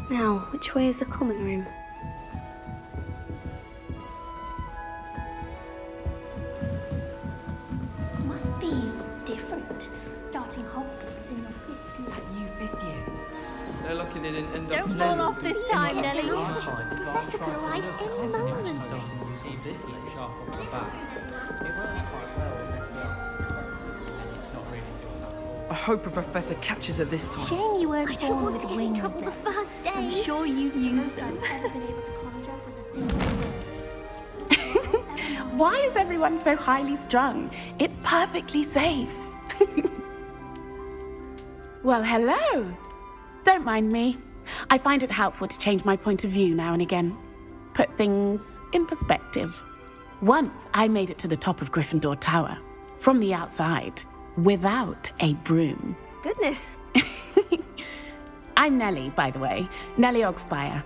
Now, which way is the common room? Must be different. Starting Hogwarts in your 50s. That new fifth year. They're lucky they didn't end up. Don't fall off this time, Nelly. Professor could arrive any moment. I hope a professor catches her this time. Shame you weren't I don't born want with to get in wings trouble the then. first day. I'm sure you'd use them. Ever been able to conjure was a single word. Why is everyone so highly strung? It's perfectly safe. Well, hello. Don't mind me. I find it helpful to change my point of view now and again. Put things in perspective. Once I made it to the top of Gryffindor Tower, from the outside, without a broom. Goodness. I'm Nellie, by the way. Nellie Ogspire.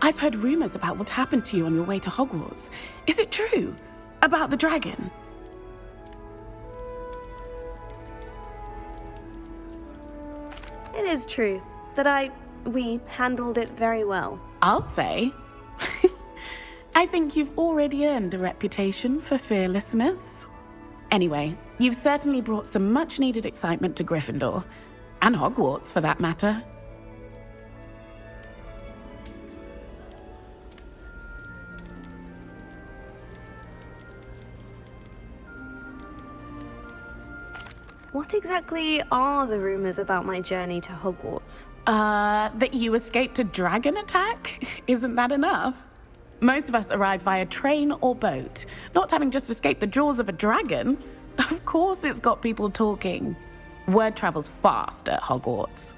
I've heard rumors about what happened to you on your way to Hogwarts. Is it true? About the dragon? It is true that we handled it very well. I'll say. I think you've already earned a reputation for fearlessness. Anyway, you've certainly brought some much-needed excitement to Gryffindor. And Hogwarts, for that matter. What exactly are the rumors about my journey to Hogwarts? That you escaped a dragon attack? Isn't that enough? Most of us arrive via train or boat, not having just escaped the jaws of a dragon. Of course it's got people talking. Word travels fast at Hogwarts.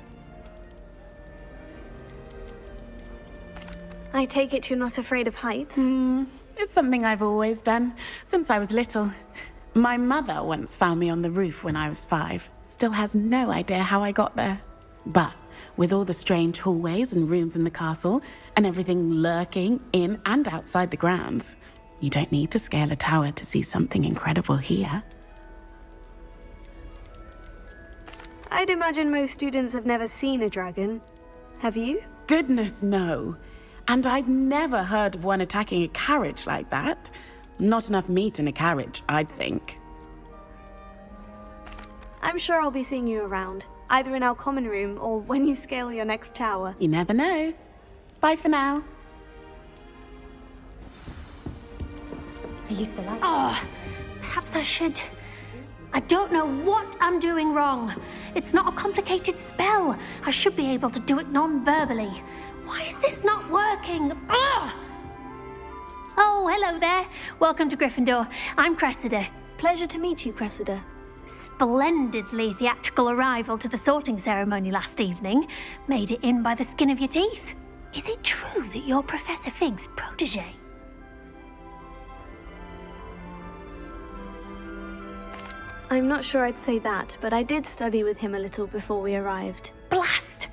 I take it you're not afraid of heights? It's something I've always done, since I was little. My mother once found me on the roof when I was 5. Still has no idea how I got there. But with all the strange hallways and rooms in the castle, and everything lurking in and outside the grounds, you don't need to scale a tower to see something incredible here. I'd imagine most students have never seen a dragon. Have you? Goodness, no. And I've never heard of one attacking a carriage like that. Not enough meat in a carriage, I'd think. I'm sure I'll be seeing you around, either in our common room or when you scale your next tower. You never know. Bye for now. I used to like. Oh, perhaps I should. I don't know what I'm doing wrong. It's not a complicated spell. I should be able to do it non-verbally. Why is this not working? Ugh! Oh, hello there. Welcome to Gryffindor. I'm Cressida. Pleasure to meet you, Cressida. Splendidly theatrical arrival to the sorting ceremony last evening. Made it in by the skin of your teeth. Is it true that you're Professor Fig's protege? I'm not sure I'd say that, but I did study with him a little before we arrived. Blast!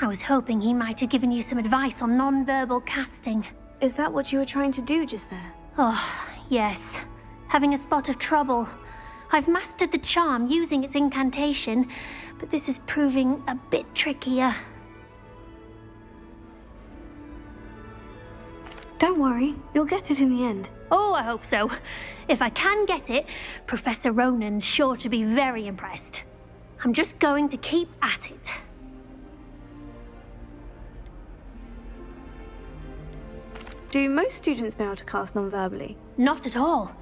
I was hoping he might have given you some advice on non-verbal casting. Is that what you were trying to do just there? Oh, yes. Having a spot of trouble. I've mastered the charm using its incantation, but this is proving a bit trickier. Don't worry, you'll get it in the end. Oh, I hope so. If I can get it, Professor Ronan's sure to be very impressed. I'm just going to keep at it. Do most students know how to cast non-verbally? Not at all.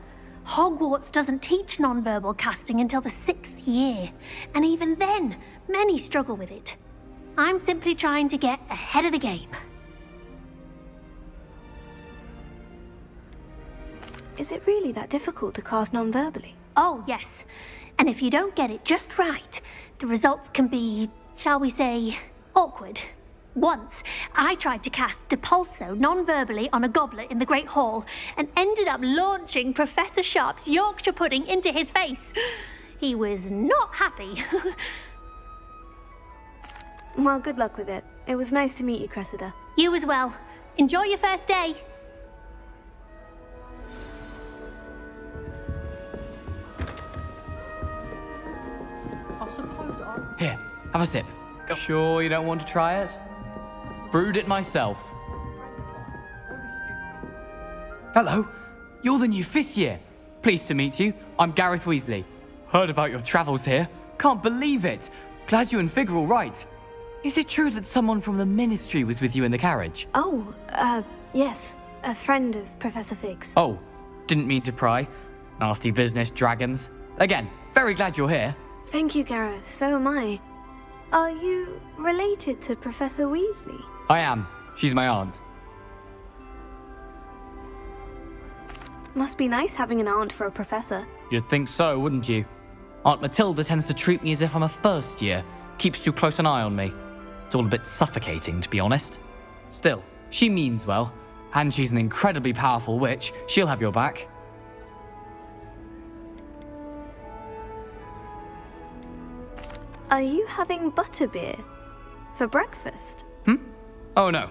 Hogwarts doesn't teach non-verbal casting until the 6th year, and even then, many struggle with it. I'm simply trying to get ahead of the game. Is it really that difficult to cast non-verbally? Oh, yes. And if you don't get it just right, the results can be, shall we say, awkward. Once, I tried to cast Depulso non-verbally on a goblet in the Great Hall and ended up launching Professor Sharp's Yorkshire pudding into his face. He was not happy. Well, good luck with it. It was nice to meet you, Cressida. You as well. Enjoy your first day. Here, have a sip. Sure you don't want to try it? Brewed it myself. Hello, you're the new 5th year. Pleased to meet you. I'm Gareth Weasley. Heard about your travels here. Can't believe it. Glad you and Fig are all right. Is it true that someone from the Ministry was with you in the carriage? Oh, yes. A friend of Professor Fig's. Oh, didn't mean to pry. Nasty business, dragons. Again, very glad you're here. Thank you, Gareth. So am I. Are you related to Professor Weasley? I am. She's my aunt. Must be nice having an aunt for a professor. You'd think so, wouldn't you? Aunt Matilda tends to treat me as if I'm a first year. Keeps too close an eye on me. It's all a bit suffocating, to be honest. Still, she means well. And she's an incredibly powerful witch. She'll have your back. Are you having butterbeer for breakfast? Oh no.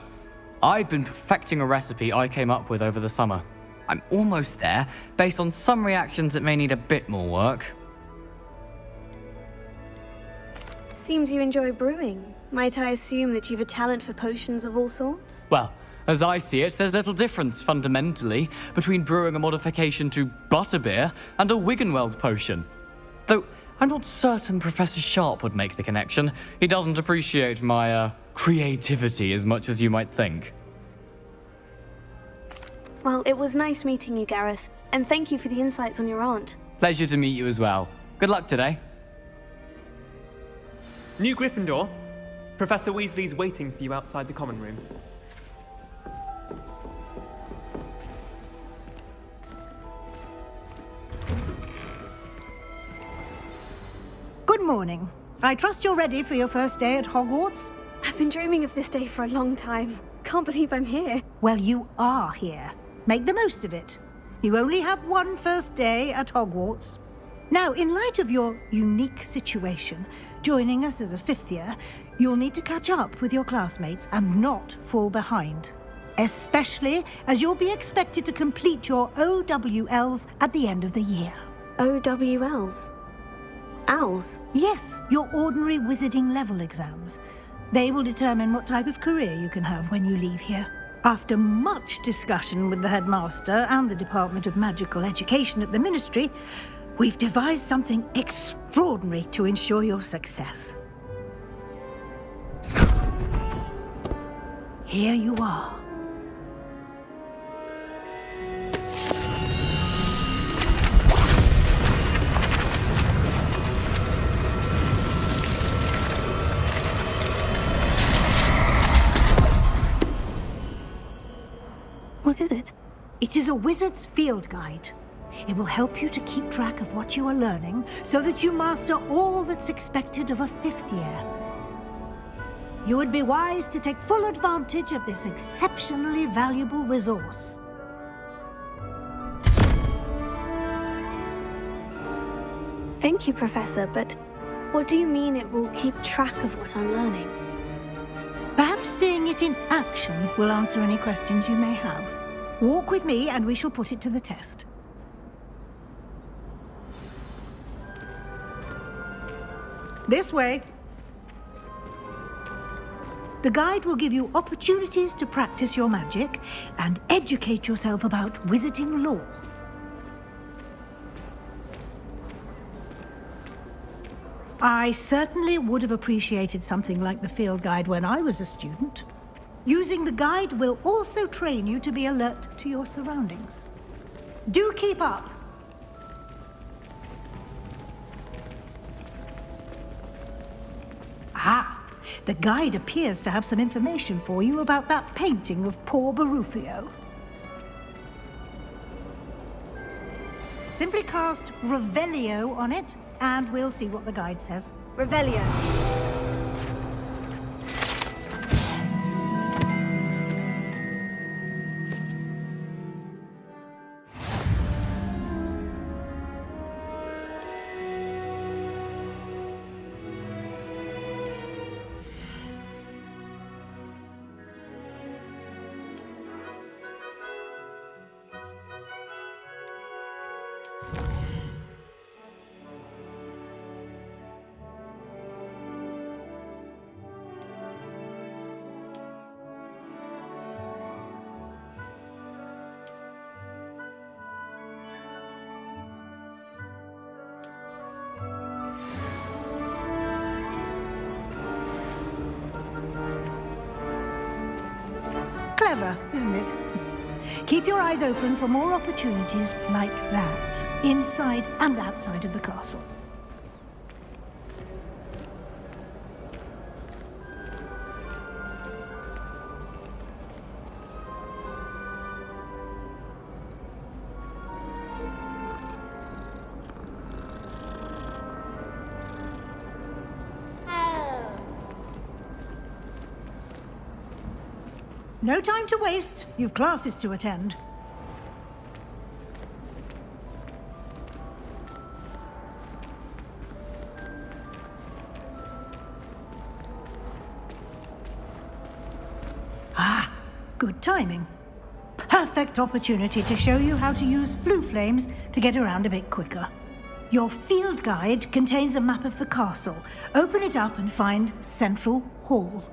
I've been perfecting a recipe I came up with over the summer. I'm almost there, based on some reactions that may need a bit more work. Seems you enjoy brewing. Might I assume that you've a talent for potions of all sorts? Well, as I see it, there's little difference, fundamentally, between brewing a modification to butterbeer and a Wiggenweld potion. Though, I'm not certain Professor Sharp would make the connection. He doesn't appreciate my, creativity as much as you might think. Well, it was nice meeting you, Gareth, and thank you for the insights on your aunt. Pleasure to meet you as well. Good luck today. New Gryffindor. Professor Weasley's waiting for you outside the common room. Good morning. I trust you're ready for your first day at Hogwarts? I've been dreaming of this day for a long time. Can't believe I'm here. Well, you are here. Make the most of it. You only have one first day at Hogwarts. Now, in light of your unique situation, joining us as a 5th year, you'll need to catch up with your classmates and not fall behind. Especially as you'll be expected to complete your OWLs at the end of the year. OWLs? Owls? Yes, your ordinary wizarding level exams. They will determine what type of career you can have when you leave here. After much discussion with the headmaster and the Department of Magical Education at the Ministry, we've devised something extraordinary to ensure your success. Here you are. What is it? It is a wizard's field guide. It will help you to keep track of what you are learning so that you master all that's expected of a 5th year. You would be wise to take full advantage of this exceptionally valuable resource. Thank you, Professor, but what do you mean it will keep track of what I'm learning? Perhaps seeing it in action will answer any questions you may have. Walk with me and we shall put it to the test. This way. The guide will give you opportunities to practice your magic and educate yourself about wizarding lore. I certainly would have appreciated something like the field guide when I was a student. Using the guide will also train you to be alert to your surroundings. Do keep up! Ah, the guide appears to have some information for you about that painting of poor Barufio. Simply cast Revelio on it, and we'll see what the guide says. Revelio. Clever, isn't it? Keep your eyes open for more opportunities like that, inside and outside of the castle. No time to waste. You've classes to attend. Ah, good timing. Perfect opportunity to show you how to use flue flames to get around a bit quicker. Your field guide contains a map of the castle. Open it up and find Central Hall.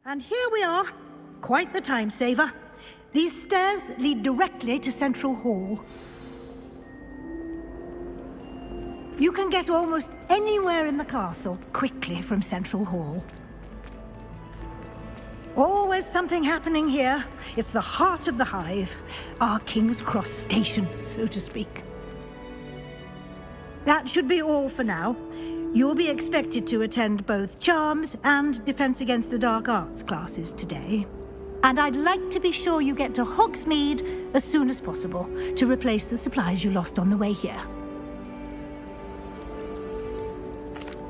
And here we are. Quite the time saver. These stairs lead directly to Central Hall. You can get almost anywhere in the castle quickly from Central Hall. Always something happening here. It's the heart of the hive. Our King's Cross station, so to speak. That should be all for now. You'll be expected to attend both Charms and Defense Against the Dark Arts classes today. And I'd like to be sure you get to Hogsmeade as soon as possible to replace the supplies you lost on the way here.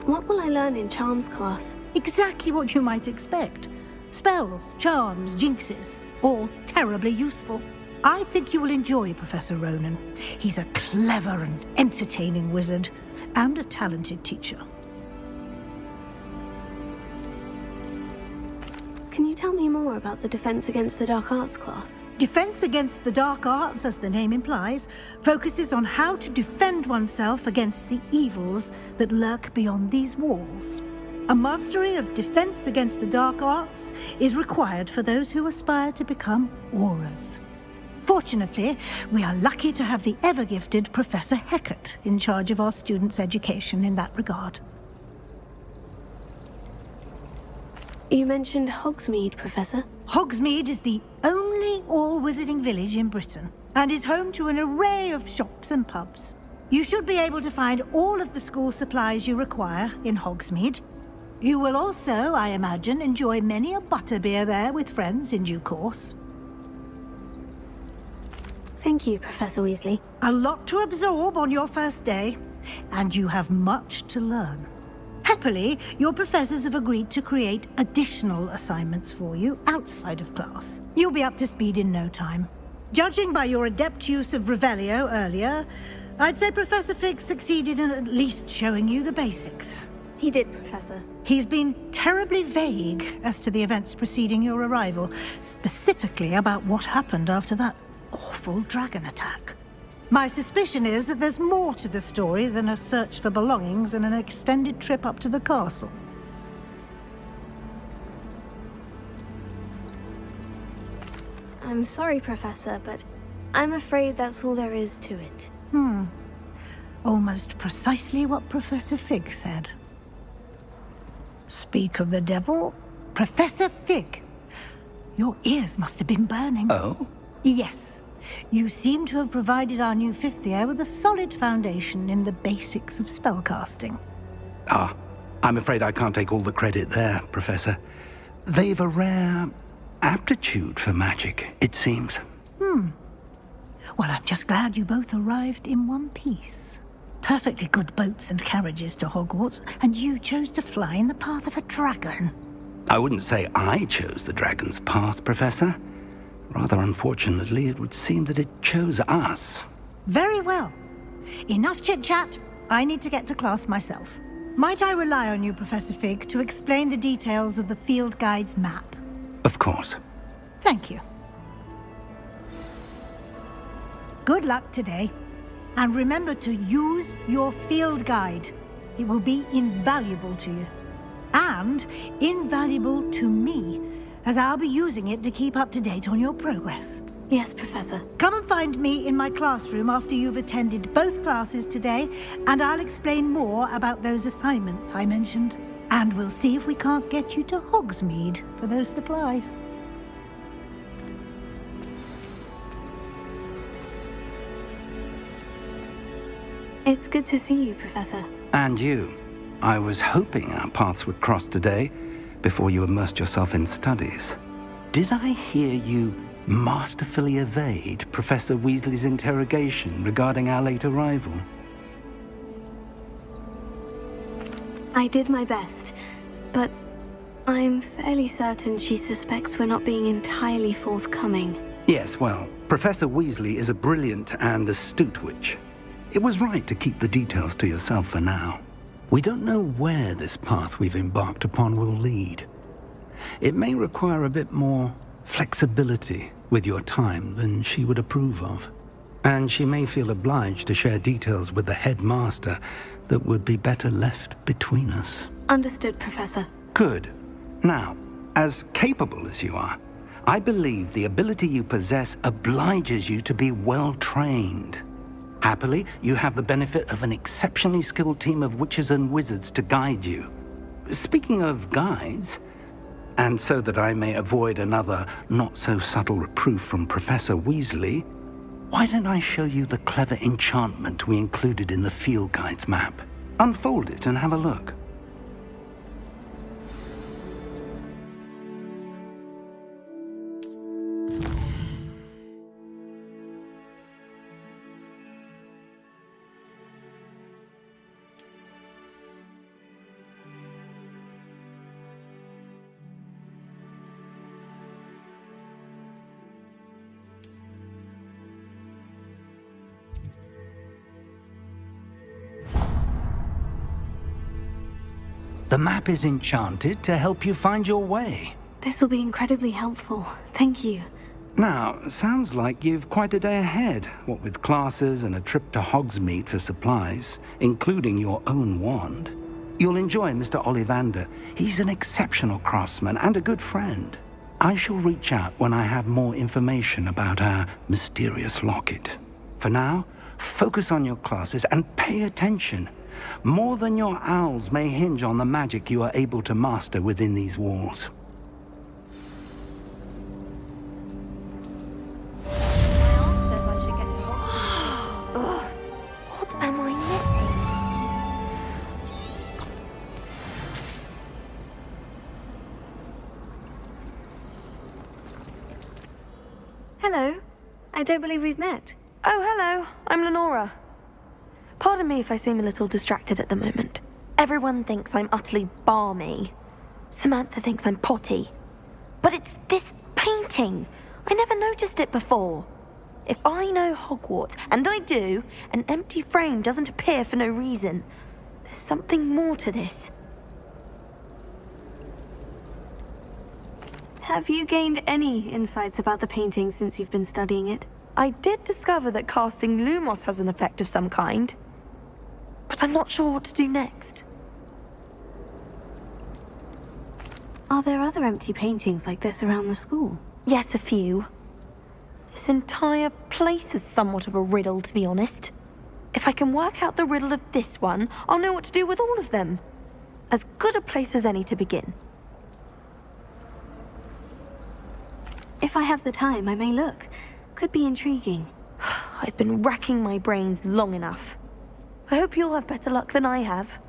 What will I learn in Charms class? Exactly what you might expect. Spells, charms, jinxes, all terribly useful. I think you will enjoy Professor Ronan. He's a clever and entertaining wizard, and a talented teacher. Can you tell me more about the Defense Against the Dark Arts class? Defense Against the Dark Arts, as the name implies, focuses on how to defend oneself against the evils that lurk beyond these walls. A mastery of Defense Against the Dark Arts is required for those who aspire to become Aurors. Fortunately, we are lucky to have the ever-gifted Professor Hecat in charge of our students' education in that regard. You mentioned Hogsmeade, Professor. Hogsmeade is the only all-wizarding village in Britain, and is home to an array of shops and pubs. You should be able to find all of the school supplies you require in Hogsmeade. You will also, I imagine, enjoy many a butterbeer there with friends in due course. Thank you, Professor Weasley. A lot to absorb on your first day, and you have much to learn. Happily, your professors have agreed to create additional assignments for you outside of class. You'll be up to speed in no time. Judging by your adept use of Revelio earlier, I'd say Professor Fig succeeded in at least showing you the basics. He did, Professor. He's been terribly vague as to the events preceding your arrival, specifically about what happened after that awful dragon attack. My suspicion is that there's more to the story than a search for belongings and an extended trip up to the castle. I'm sorry, Professor, but I'm afraid that's all there is to it. Almost precisely what Professor Fig said. Speak of the devil, Professor Fig. Your ears must have been burning. Oh? Yes. You seem to have provided our new fifth year with a solid foundation in the basics of spellcasting. I'm afraid I can't take all the credit there, Professor. They've a rare aptitude for magic, it seems. Well, I'm just glad you both arrived in one piece. Perfectly good boats and carriages to Hogwarts, and you chose to fly in the path of a dragon. I wouldn't say I chose the dragon's path, Professor. Rather unfortunately, it would seem that it chose us. Very well. Enough chit-chat. I need to get to class myself. Might I rely on you, Professor Fig, to explain the details of the field guide's map? Of course. Thank you. Good luck today. And remember to use your field guide. It will be invaluable to you. And invaluable to me, as I'll be using it to keep up to date on your progress. Yes, Professor. Come and find me in my classroom after you've attended both classes today, and I'll explain more about those assignments I mentioned. And we'll see if we can't get you to Hogsmeade for those supplies. It's good to see you, Professor. And you. I was hoping our paths would cross today, before you immersed yourself in studies. Did I hear you masterfully evade Professor Weasley's interrogation regarding our late arrival? I did my best, but I'm fairly certain she suspects we're not being entirely forthcoming. Yes, well, Professor Weasley is a brilliant and astute witch. It was right to keep the details to yourself for now. We don't know where this path we've embarked upon will lead. It may require a bit more flexibility with your time than she would approve of. And she may feel obliged to share details with the headmaster that would be better left between us. Understood, Professor. Good. Now, as capable as you are, I believe the ability you possess obliges you to be well trained. Happily, you have the benefit of an exceptionally skilled team of witches and wizards to guide you. Speaking of guides, and so that I may avoid another not-so-subtle reproof from Professor Weasley, why don't I show you the clever enchantment we included in the field guide's map? Unfold it and have a look. The map is enchanted to help you find your way. This will be incredibly helpful. Thank you. Now, sounds like you've quite a day ahead, what with classes and a trip to Hogsmeade for supplies, including your own wand. You'll enjoy Mr. Ollivander. He's an exceptional craftsman and a good friend. I shall reach out when I have more information about our mysterious locket. For now, focus on your classes and pay attention. More than your owls may hinge on the magic you are able to master within these walls. What am I missing? Hello. I don't believe we've met. Oh, hello. I'm Lenora. Pardon me if I seem a little distracted at the moment. Everyone thinks I'm utterly balmy. Samantha thinks I'm potty. But it's this painting. I never noticed it before. If I know Hogwarts, and I do, an empty frame doesn't appear for no reason. There's something more to this. Have you gained any insights about the painting since you've been studying it? I did discover that casting Lumos has an effect of some kind. But I'm not sure what to do next. Are there other empty paintings like this around the school? Yes, a few. This entire place is somewhat of a riddle, to be honest. If I can work out the riddle of this one, I'll know what to do with all of them. As good a place as any to begin. If I have the time, I may look. Could be intriguing. I've been racking my brains long enough. I hope you'll have better luck than I have.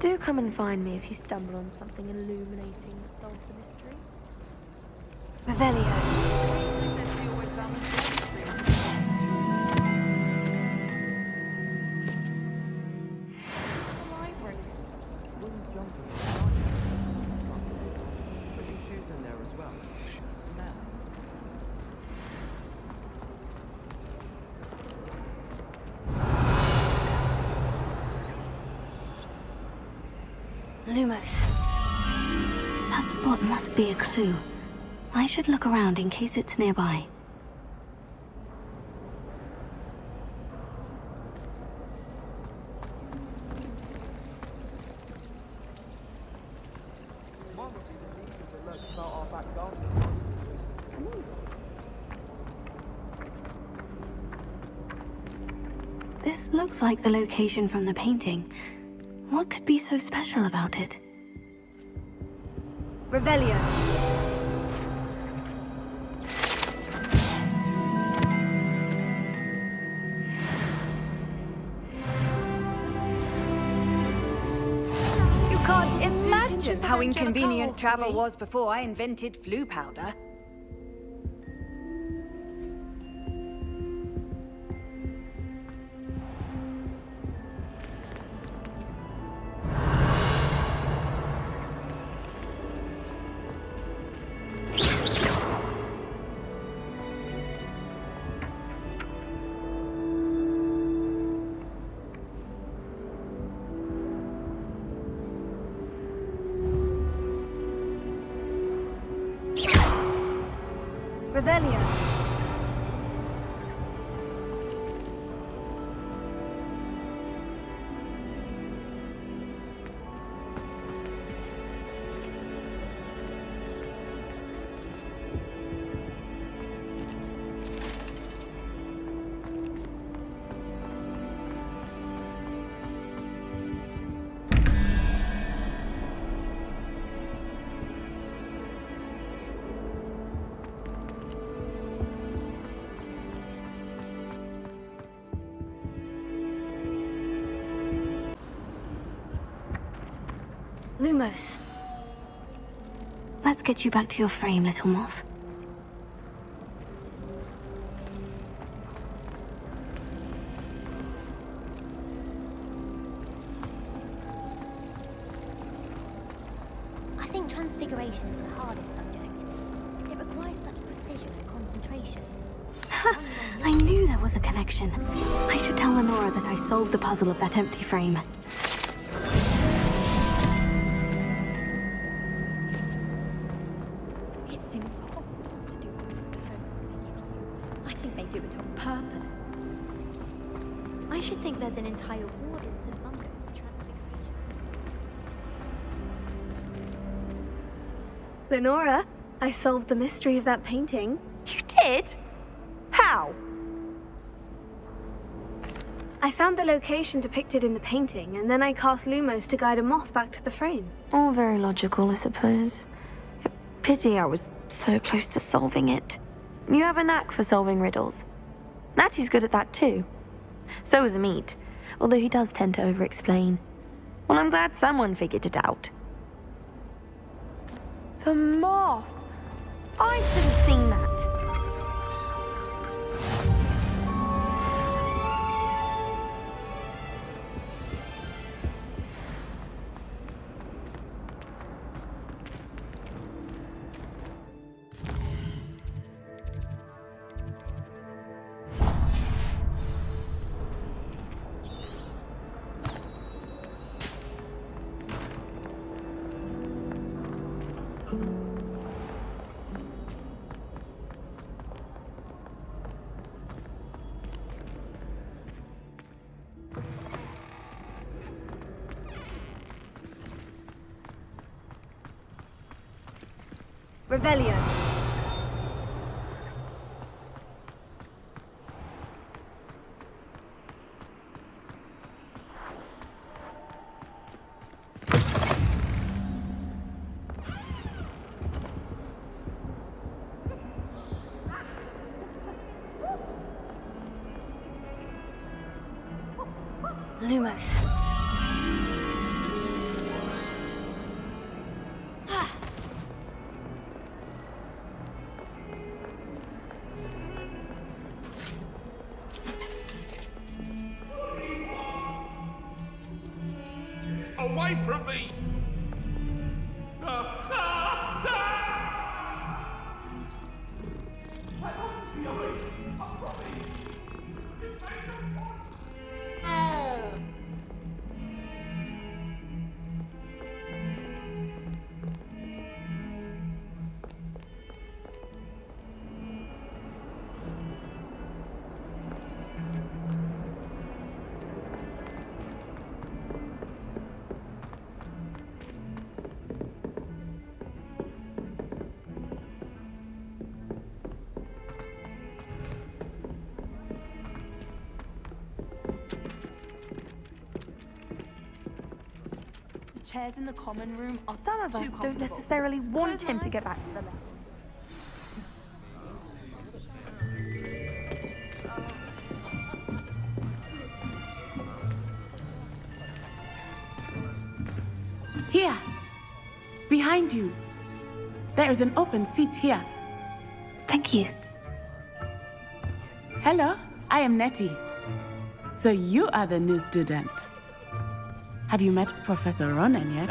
Do come and find me if you stumble on something illuminating that solves the mystery. Revelio. Lumos. That spot must be a clue. I should look around in case it's nearby. This looks like the location from the painting. What could be so special about it? Revelio. You can't imagine how inconvenient travel was before I invented flu powder. Revelio. Lumos. Let's get you back to your frame, little moth. I think transfiguration is the hardest subject. It requires such precision and concentration. I knew there was a connection. I should tell Lenora that I solved the puzzle of that empty frame. I should think there's an entire ward in St. Mungo's for transfiguration. Lenora, I solved the mystery of that painting. You did? How? I found the location depicted in the painting, and then I cast Lumos to guide a moth back to the frame. All very logical, I suppose. Pity I was so close to solving it. You have a knack for solving riddles. Natty's good at that too. So is Amit, although he does tend to over-explain. Well, I'm glad someone figured it out. The moth! I should have seen that. Revelio. Lumos. from me! Chairs in the common room are some of us don't necessarily want him to get back to the left. Here, behind you. There is an open seat here. Thank you. Hello, I am Nettie. So you are the new student. Have you met Professor Ronan yet?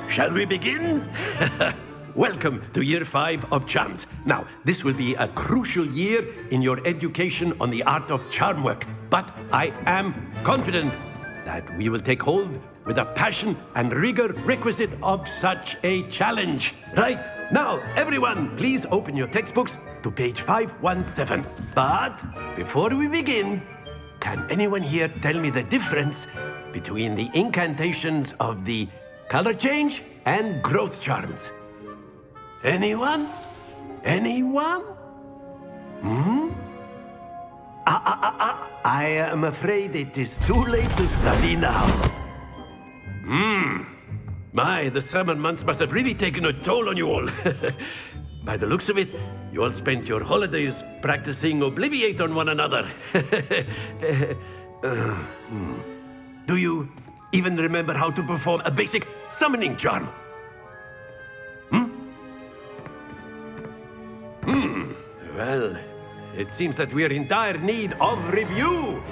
Shall we begin? Welcome to Year 5 of Charms. Now, this will be a crucial year in your education on the art of charm work. But I am confident that we will take hold with the passion and rigor requisite of such a challenge. Right, now, everyone, please open your textbooks to page 517. But before we begin, can anyone here tell me the difference between the incantations of the color change and growth charms? Anyone? Anyone? I am afraid it is too late to study now. My, the summer months must have really taken a toll on you all. By the looks of it, you all spent your holidays practicing Obliviate on one another. Do you even remember how to perform a basic summoning charm? Well, it seems that we are in dire need of review.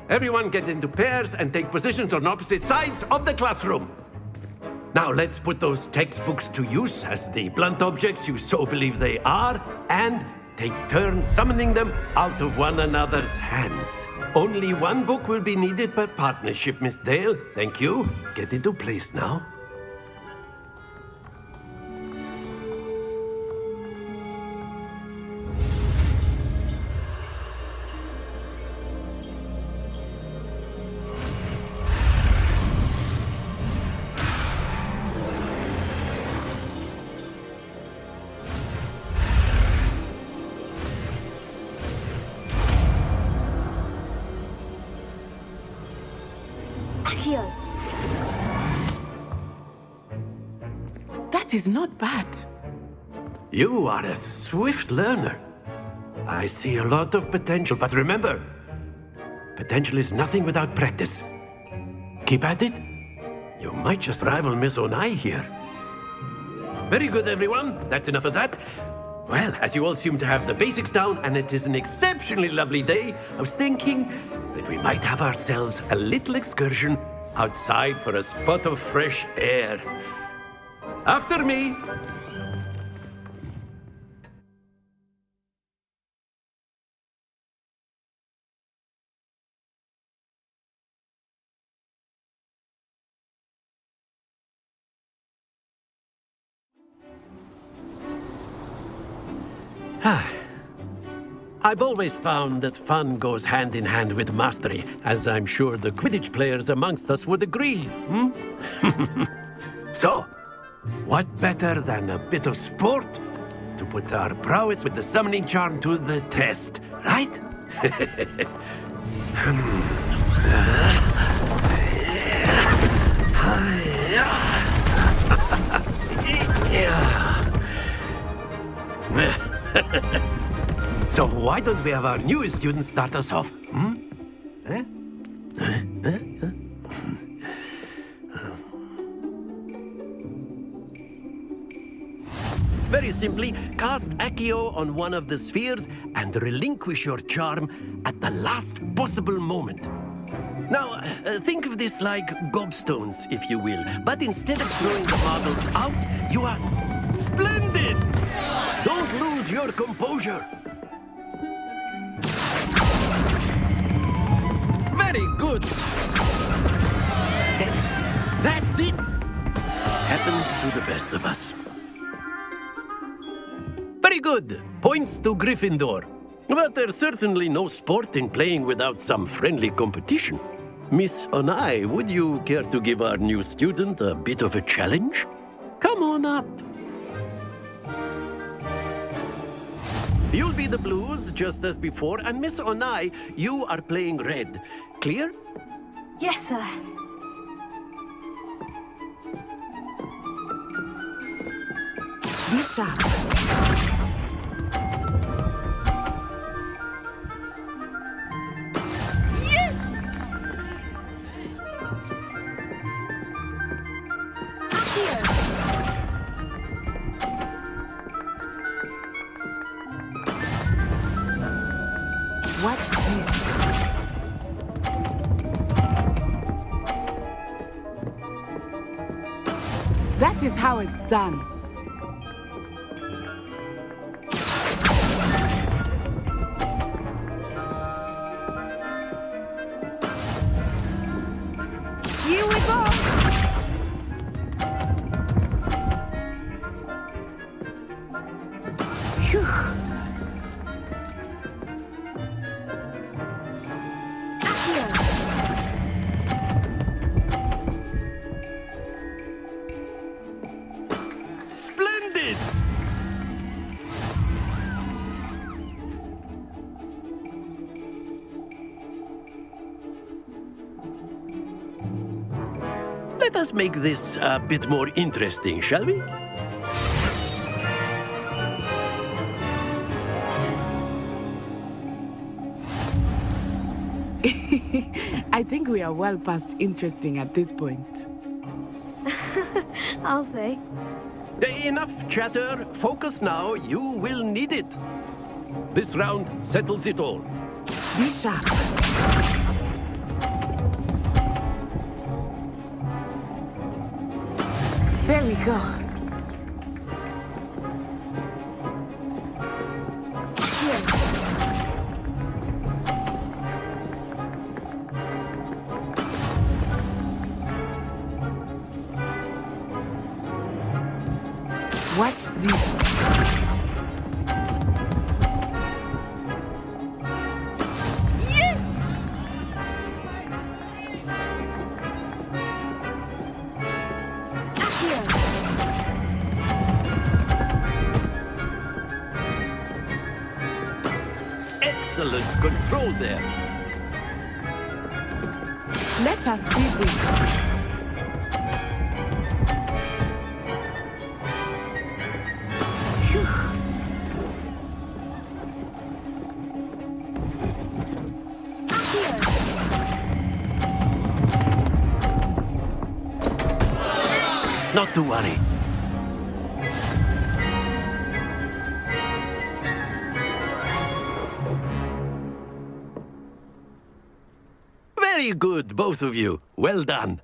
Everyone get into pairs and take positions on opposite sides of the classroom. Now let's put those textbooks to use as the blunt objects you so believe they are, and take turns summoning them out of one another's hands. Only one book will be needed per partnership, Miss Dale. Thank you. Get into place now. That is not bad. You are a swift learner. I see a lot of potential, but remember, potential is nothing without practice. Keep at it. You might just rival Miss Onai here. Very good, everyone. That's enough of that. Well, as you all seem to have the basics down, and it is an exceptionally lovely day, I was thinking that we might have ourselves a little excursion outside for a spot of fresh air. After me! I've always found that fun goes hand in hand with mastery, as I'm sure the Quidditch players amongst us would agree. So, what better than a bit of sport to put our prowess with the summoning charm to the test, right? So why don't we have our newest student start us off? Very simply, cast Accio on one of the spheres and relinquish your charm at the last possible moment. Now, think of this like gobstones, if you will. But instead of throwing the marbles out, you are splendid! Don't lose your composure. Very good. Step. That's it. Happens to the best of us. Very good. Points to Gryffindor. But there's certainly no sport in playing without some friendly competition. Miss Onai, would you care to give our new student a bit of a challenge? Come on up. You'll be the blues, just as before, and Miss Onai, you are playing red. Clear? Yes, sir. Be sharp. Watch this. That is how it's done. Here we go. Phew. Splendid! Let us make this a bit more interesting, shall we? I think we are well past interesting at this point. I'll say. Enough chatter. Focus now. You will need it. This round settles it all. Be sharp. There we go. Watch this. Yes! Excellent control there. Let us see this. Not to worry. Very good, both of you. Well done.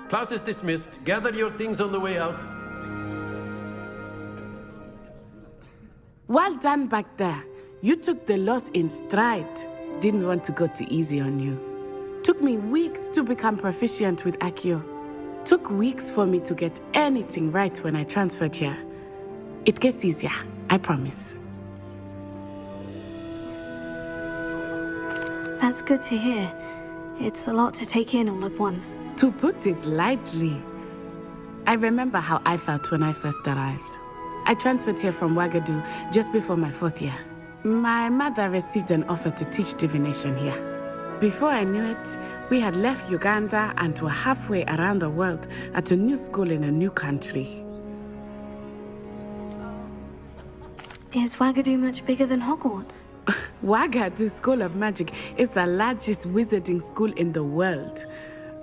Class is dismissed. Gather your things on the way out. Well done back there. You took the loss in stride. Didn't want to go too easy on you. Took me weeks to become proficient with Accio. Took weeks for me to get anything right when I transferred here. It gets easier, I promise. That's good to hear. It's a lot to take in all at once. To put it lightly, I remember how I felt when I first arrived. I transferred here from Wagadu just before my 4th year. My mother received an offer to teach divination here. Before I knew it, we had left Uganda and were halfway around the world at a new school in a new country. Is Wagadu much bigger than Hogwarts? Wagadu School of Magic is the largest wizarding school in the world.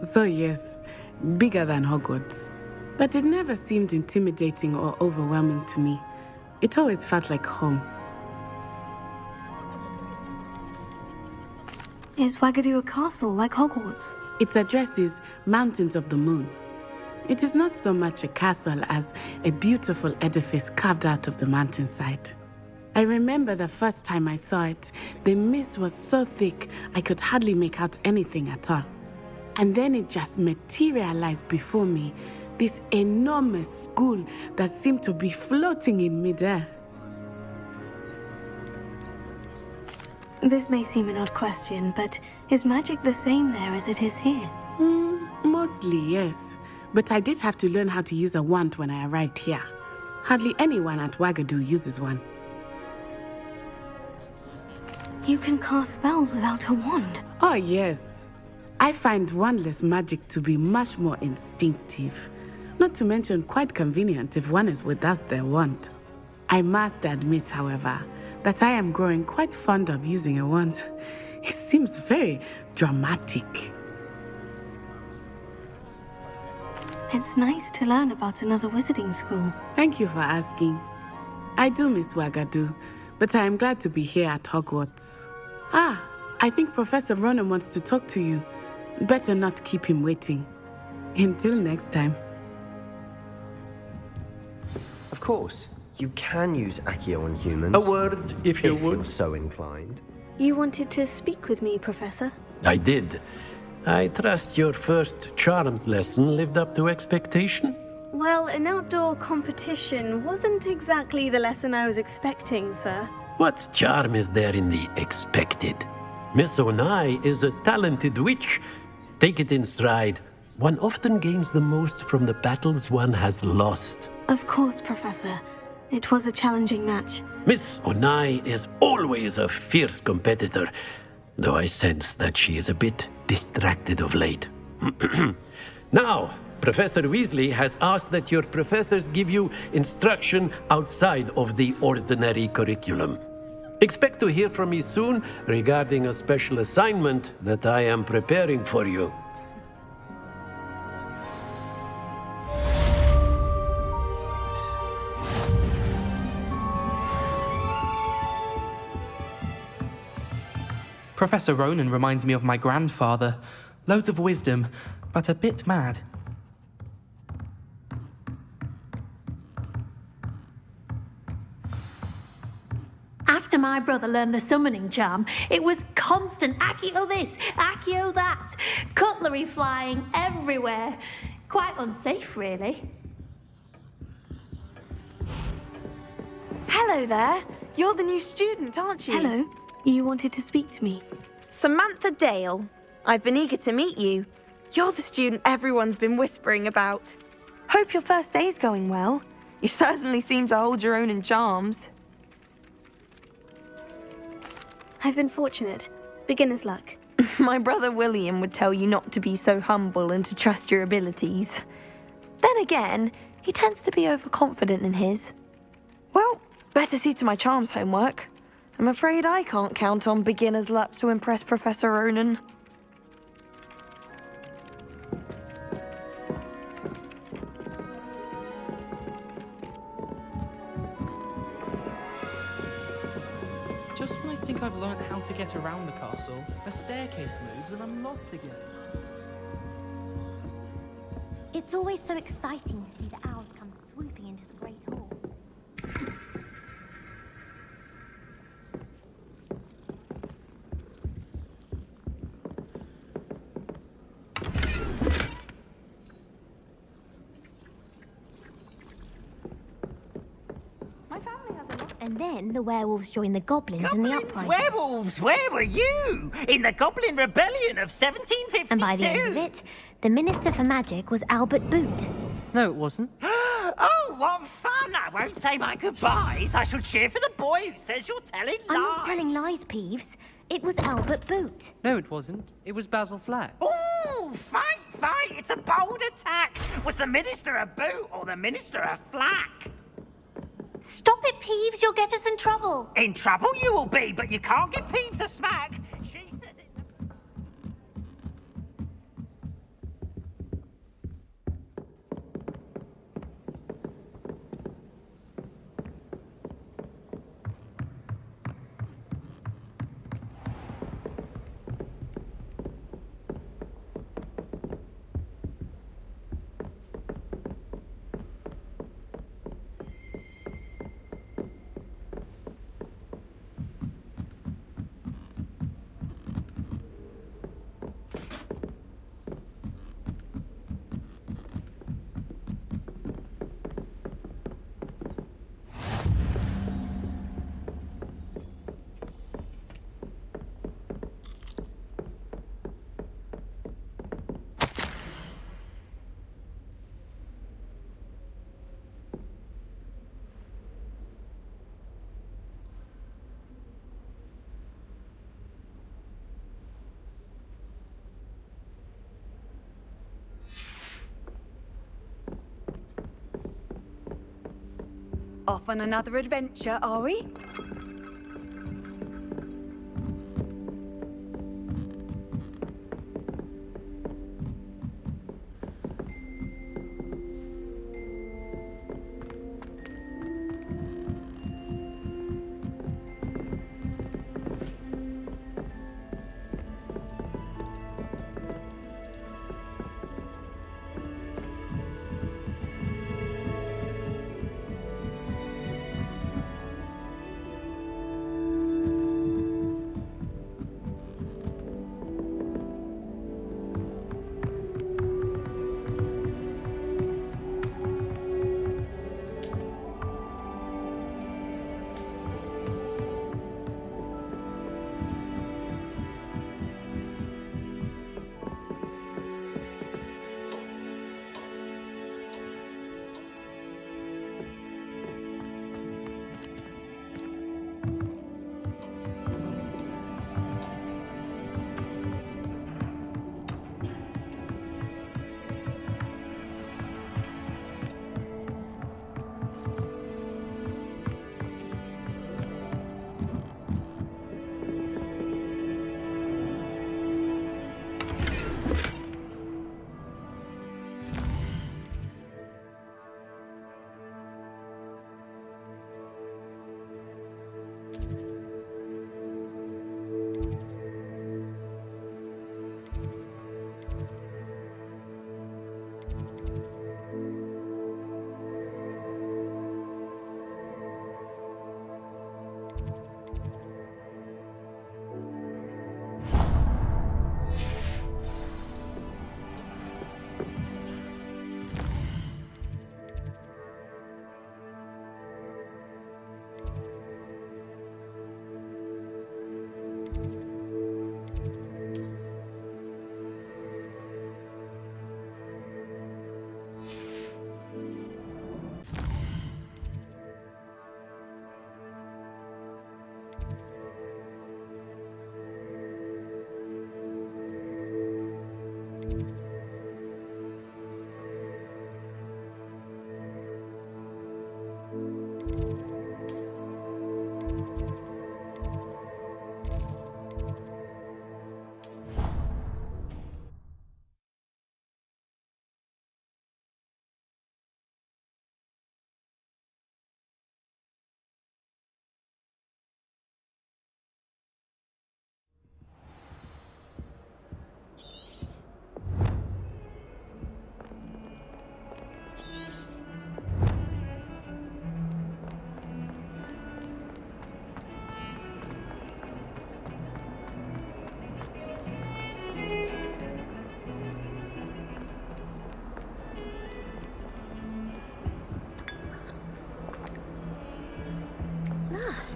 So yes, bigger than Hogwarts. But it never seemed intimidating or overwhelming to me. It always felt like home. Is Wagadu a castle like Hogwarts? Its address is Mountains of the Moon. It is not so much a castle as a beautiful edifice carved out of the mountainside. I remember the first time I saw it, the mist was so thick I could hardly make out anything at all. And then it just materialized before me, this enormous school that seemed to be floating in midair. This may seem an odd question, but is magic the same there as it is here? Mostly, yes. But I did have to learn how to use a wand when I arrived here. Hardly anyone at Wagadu uses one. You can cast spells without a wand? Oh, yes. I find wandless magic to be much more instinctive. Not to mention quite convenient if one is without their wand. I must admit, however, that I am growing quite fond of using a wand. It seems very dramatic. It's nice to learn about another wizarding school. Thank you for asking. I do miss Wagadu, but I am glad to be here at Hogwarts. I think Professor Ronan wants to talk to you. Better not keep him waiting. Until next time. Of course, you can use Accio on humans. A word, if you would. You're so inclined. You wanted to speak with me, Professor? I did. I trust your first charms lesson lived up to expectation? Well, an outdoor competition wasn't exactly the lesson I was expecting, sir. What charm is there in the expected? Miss Onai is a talented witch. Take it in stride. One often gains the most from the battles one has lost. Of course, Professor. It was a challenging match. Miss Onai is always a fierce competitor, though I sense that she is a bit distracted of late. Now, Professor Weasley has asked that your professors give you instruction outside of the ordinary curriculum. Expect to hear from me soon regarding a special assignment that I am preparing for you. Professor Ronan reminds me of my grandfather. Loads of wisdom, but a bit mad. After my brother learned the summoning charm, it was constant Accio this, Accio that, cutlery flying everywhere. Quite unsafe, really. Hello there. You're the new student, aren't you? Hello. You wanted to speak to me? Samantha Dale. I've been eager to meet you. You're the student everyone's been whispering about. Hope your first day's going well. You certainly seem to hold your own in charms. I've been fortunate. Beginner's luck. My brother William would tell you not to be so humble and to trust your abilities. Then again, he tends to be overconfident in his. Well, better see to my charms homework. I'm afraid I can't count on beginner's luck to impress Professor Ronan. Just when I think I've learned how to get around the castle, a staircase moves and I'm locked again. It's always so exciting to see the owls come swooping into the Great Hall. And then the werewolves joined the goblins in the uprising. Werewolves, where were you? In the Goblin Rebellion of 1752? And by the end of it, the Minister for Magic was Albert Boot. No, it wasn't. Oh, what fun! I won't say my goodbyes. I shall cheer for the boy who says you're telling lies. I'm not telling lies, Peeves. It was Albert Boot. No, it wasn't. It was Basil Flack. Oh, fight! It's a bold attack. Was the Minister a boot or the Minister a flack? Stop it, Peeves. You'll get us in trouble. In trouble you will be, but you can't give Peeves a smack. She said it. Off on another adventure, are we?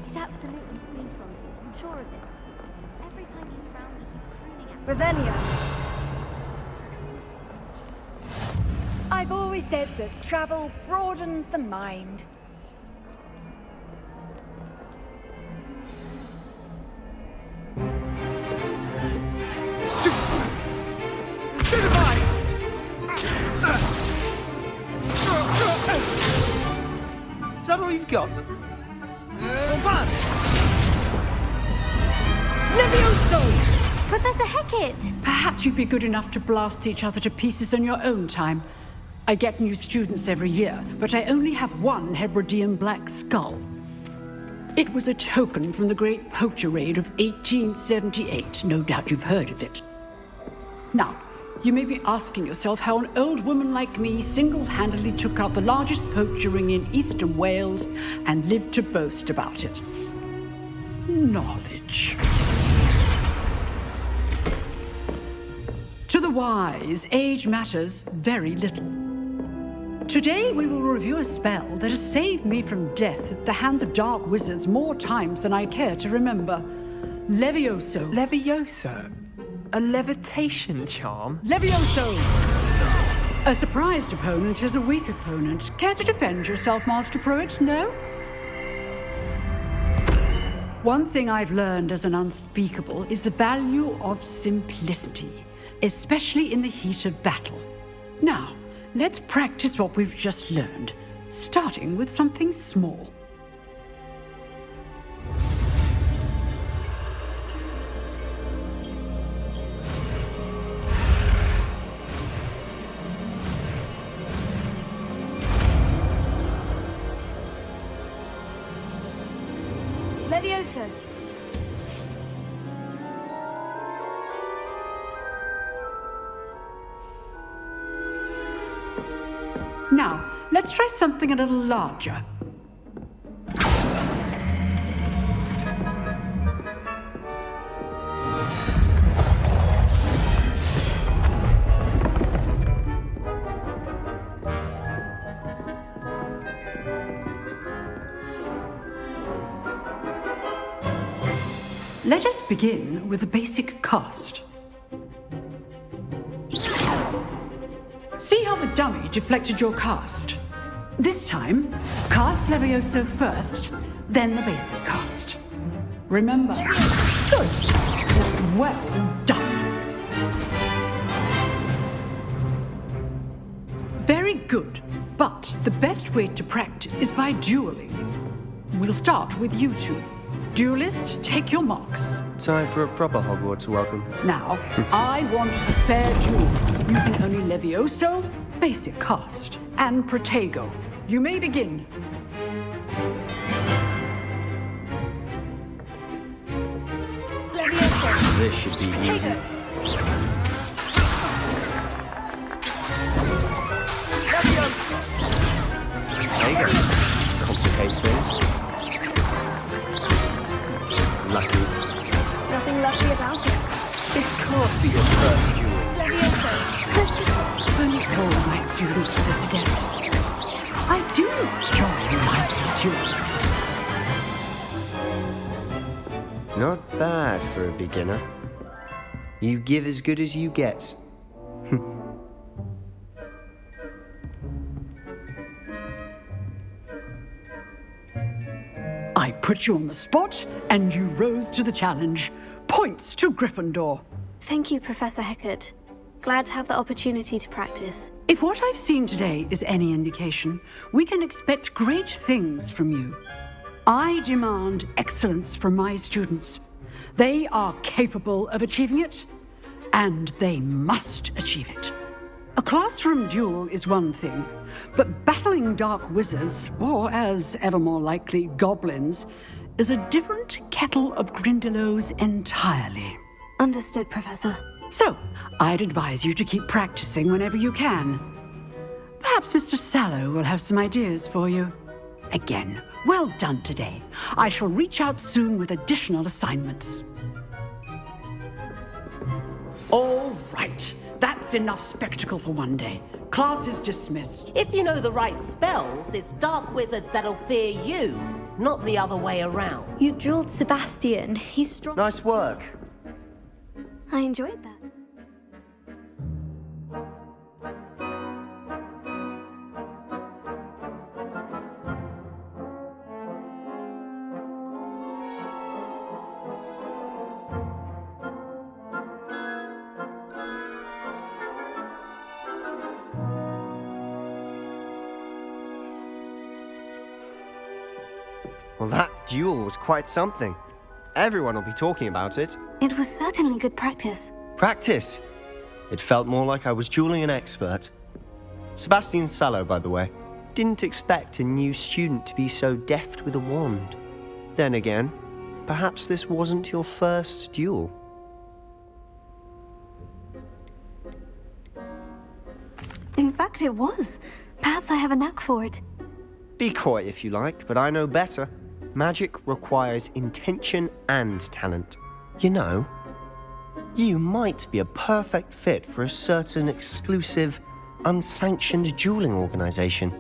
He's absolutely free from me, I'm sure of it. Every time he's around me, he's crooning at me. Revelio. I've always said that travel broadens the mind. that all you've got? One! Levioso! Professor Hecat! Perhaps you'd be good enough to blast each other to pieces on your own time. I get new students every year, but I only have one Hebridean black skull. It was a token from the Great Poacher Raid of 1878. No doubt you've heard of it. Now, you may be asking yourself how an old woman like me single-handedly took out the largest poacher ring in eastern Wales and lived to boast about it. Knowledge. To the wise, age matters very little. Today we will review a spell that has saved me from death at the hands of dark wizards more times than I care to remember. Levioso. Levioso? A levitation charm? Levioso! A surprised opponent is a weak opponent. Care to defend yourself, Master Pruitt? No? One thing I've learned as an unspeakable is the value of simplicity, especially in the heat of battle. Now, let's practice what we've just learned, starting with something small. Levioso. Now, let's try something a little larger. Let us begin with the basic cast. See how the dummy deflected your cast? This time, cast Levioso first, then the basic cast. Remember, good. Well done. Very good, but the best way to practice is by dueling. We'll start with you two. Duelists, take your marks. Time for a proper Hogwarts welcome. Now, I want a fair duel, using only Levioso, basic cast, and Protego. You may begin. Levioso. This should be easy. Protego. Complicates things. Lucky. Nothing lucky about it. This can't be your first duel. Levioso. Only all my students do this again. I do enjoy my duel. Not bad for a beginner. You give as good as you get. I put you on the spot, and you rose to the challenge. Points to Gryffindor. Thank you, Professor Hecat. Glad to have the opportunity to practice. If what I've seen today is any indication, we can expect great things from you. I demand excellence from my students. They are capable of achieving it, and they must achieve it. A classroom duel is one thing, but battling dark wizards, or as ever more likely, goblins, is a different kettle of Grindylows entirely. Understood, Professor. So, I'd advise you to keep practicing whenever you can. Perhaps Mr. Sallow will have some ideas for you. Again, well done today. I shall reach out soon with additional assignments. All right. That's enough spectacle for one day. Class is dismissed. If you know the right spells, it's dark wizards that'll fear you, not the other way around. You drilled Sebastian. He's strong. Nice work. I enjoyed that. Well, that duel was quite something. Everyone will be talking about it. It was certainly good practice. Practice? It felt more like I was dueling an expert. Sebastian Sallow, by the way. Didn't expect a new student to be so deft with a wand. Then again, perhaps this wasn't your first duel. In fact, it was. Perhaps I have a knack for it. Be coy if you like, but I know better. Magic requires intention and talent. You know, you might be a perfect fit for a certain exclusive, unsanctioned dueling organization.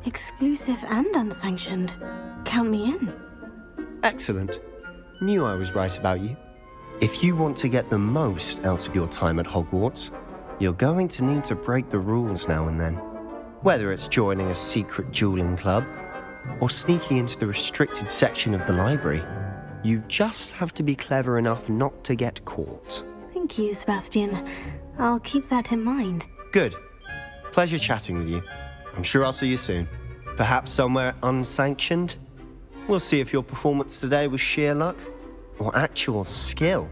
Exclusive and unsanctioned. Count me in. Excellent. Knew I was right about you. If you want to get the most out of your time at Hogwarts, you're going to need to break the rules now and then. Whether it's joining a secret dueling club or sneaking into the restricted section of the library, you just have to be clever enough not to get caught. Thank you, Sebastian. I'll keep that in mind. Good. Pleasure chatting with you. I'm sure I'll see you soon. Perhaps somewhere unsanctioned? We'll see if your performance today was sheer luck or actual skill.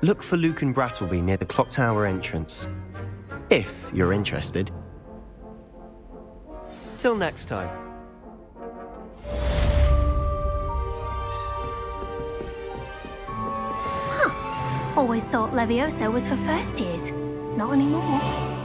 Look for Luke and Brattleby near the clock tower entrance, if you're interested. Till next time. Always thought Levioso was for first years. Not anymore.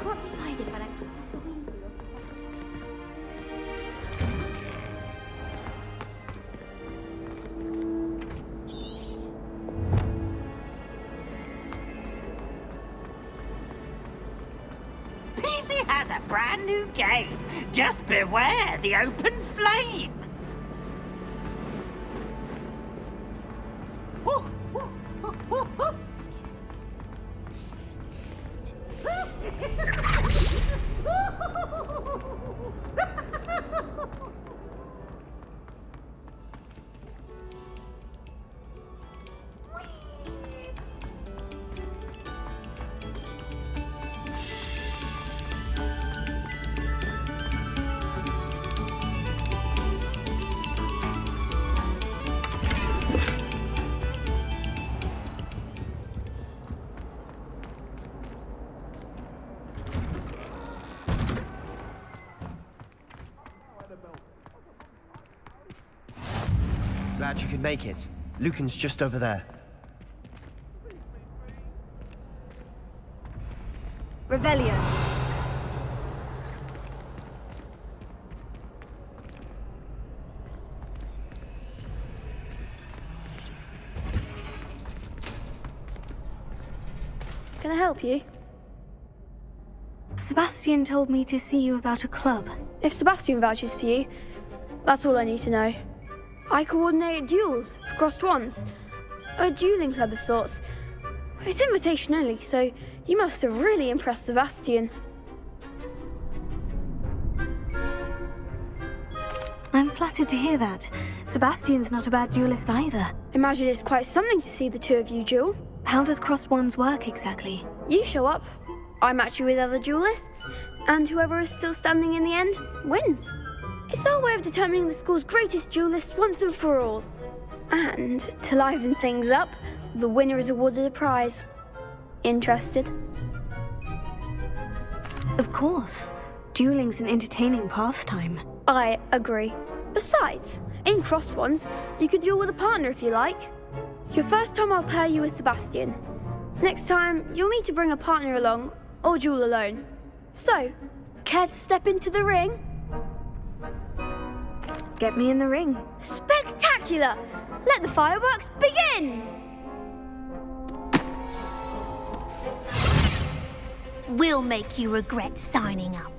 Can't decide if I like to Peasy has a brand new game. Just beware the open flame. Glad you could make it. Lucan's just over there. Revelio. Can I help you? Sebastian told me to see you about a club. If Sebastian vouches for you, That's all I need to know. I coordinate duels for crossed wands. A dueling club of sorts. It's invitation only, so you must have really impressed Sebastian. I'm flattered to hear that. Sebastian's not a bad duelist either. Imagine it's quite something to see the two of you duel. How does crossed wands work exactly? You show up, I match you with other duelists, and whoever is still standing in the end wins. It's our way of determining the school's greatest duelist once and for all. And to liven things up, the winner is awarded a prize. Interested? Of course. Dueling's an entertaining pastime. I agree. Besides, in crossed wands, you can duel with a partner if you like. Your first time I'll pair you with Sebastian. Next time, you'll need to bring a partner along, or duel alone. So, care to step into the ring? Get me in the ring. Spectacular! Let the fireworks begin! We'll make you regret signing up.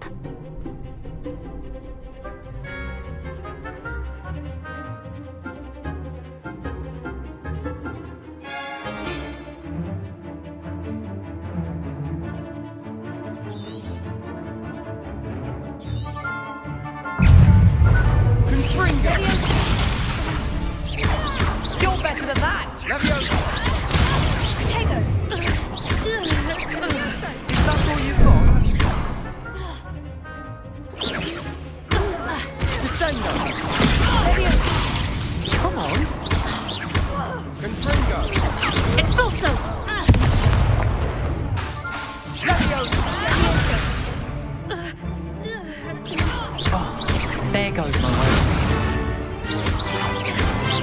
You're better than that! Leviosa! Is that all you've got? Descendo! Come on! Confringo! Expulso! Leviosa! There goes my way.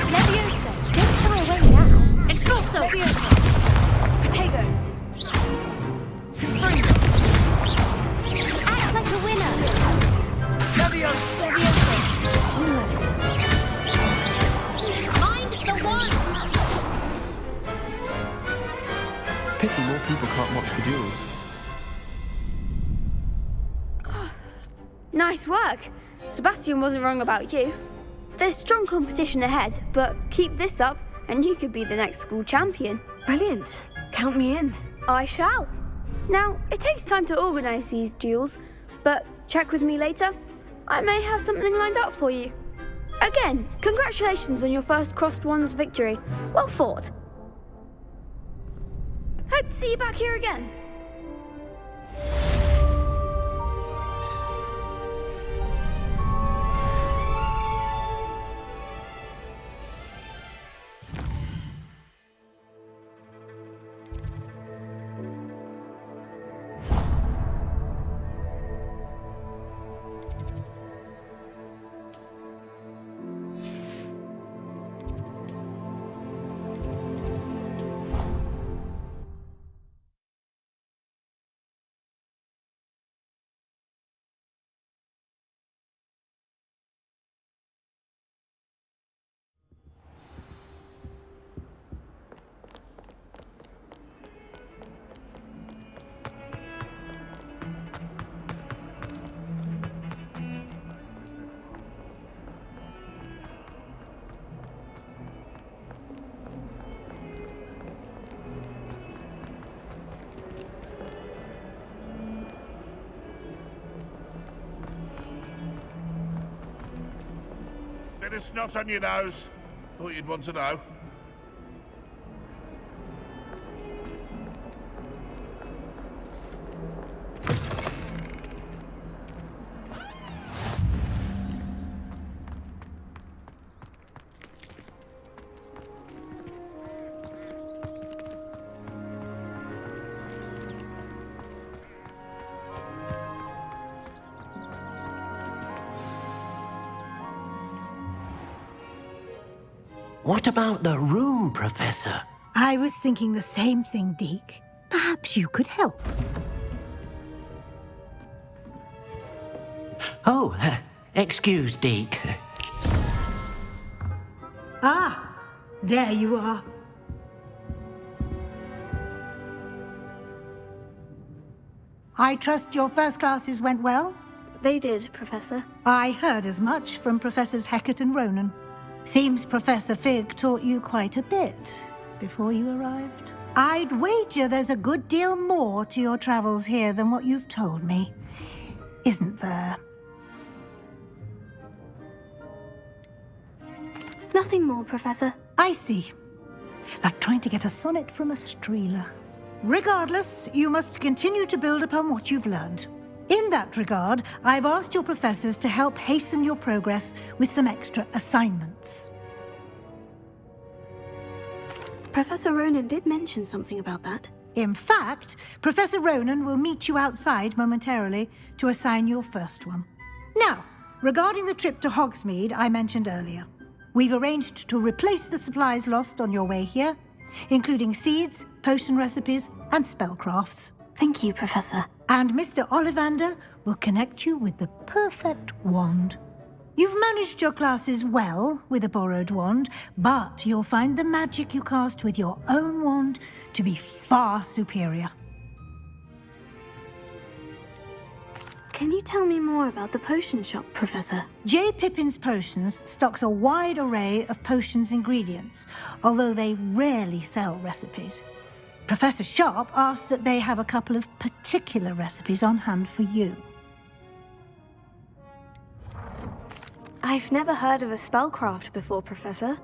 Leviosa! Don't shy away now! Expulso! Leviosa! Protego! Confringo! Act like a winner! Leviosa! Leviosa! Almost. Mind the one! Pity more people can't watch the duels. Nice work. Sebastian wasn't wrong about you. There's strong competition ahead, but keep this up and you could be the next school champion. Brilliant. Count me in. I shall. Now, it takes time to organise these duels, but check with me later. I may have something lined up for you. Again, congratulations on your first crossed wands victory. Well fought. Hope to see you back here again. Bit of snot on your nose. Thought you'd want to know. What about the room, Professor? I was thinking the same thing, Deke. Perhaps you could help. Oh, excuse, Deke. Ah, there you are. I trust your first classes went well? They did, Professor. I heard as much from Professors Hecat and Ronan. Seems Professor Fig taught you quite a bit before you arrived. I'd wager there's a good deal more to your travels here than what you've told me. Isn't there? Nothing more, Professor. I see. Like trying to get a sonnet from a streeler. Regardless, you must continue to build upon what you've learned. In that regard, I've asked your professors to help hasten your progress with some extra assignments. Professor Ronan did mention something about that. In fact, Professor Ronan will meet you outside momentarily to assign your first one. Now, regarding the trip to Hogsmeade I mentioned earlier, we've arranged to replace the supplies lost on your way here, including seeds, potion recipes, and spellcrafts. Thank you, Professor. And Mr. Ollivander will connect you with the perfect wand. You've managed your classes well with a borrowed wand, but you'll find the magic you cast with your own wand to be far superior. Can you tell me more about the potion shop, Professor? J. Pippin's Potions stocks a wide array of potions ingredients, although they rarely sell recipes. Professor Sharp asked that they have a couple of particular recipes on hand for you. I've never heard of a spellcraft before, Professor.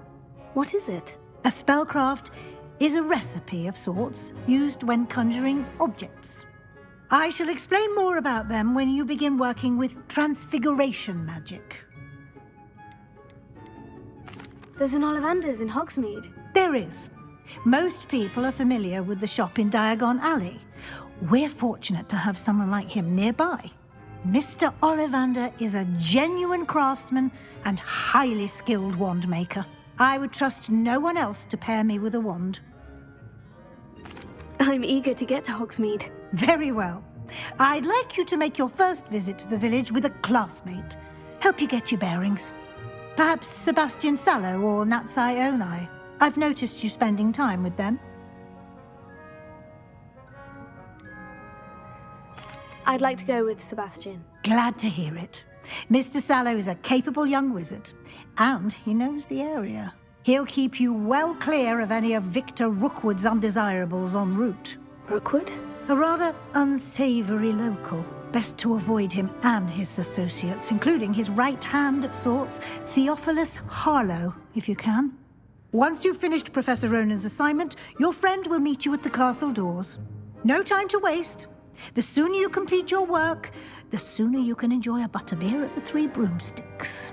What is it? A spellcraft is a recipe of sorts used when conjuring objects. I shall explain more about them when you begin working with transfiguration magic. There's an Ollivander's in Hogsmeade. There is. Most people are familiar with the shop in Diagon Alley. We're fortunate to have someone like him nearby. Mr. Ollivander is a genuine craftsman and highly skilled wand maker. I would trust no one else to pair me with a wand. I'm eager to get to Hogsmeade. Very well. I'd like you to make your first visit to the village with a classmate. Help you get your bearings. Perhaps Sebastian Sallow or Natsai Onai. I've noticed you spending time with them. I'd like to go with Sebastian. Glad to hear it. Mr. Sallow is a capable young wizard, and he knows the area. He'll keep you well clear of any of Victor Rookwood's undesirables en route. Rookwood? A rather unsavory local. Best to avoid him and his associates, including his right hand of sorts, Theophilus Harlow, if you can. Once you've finished Professor Ronan's assignment, your friend will meet you at the castle doors. No time to waste. The sooner you complete your work, the sooner you can enjoy a butterbeer at the Three Broomsticks.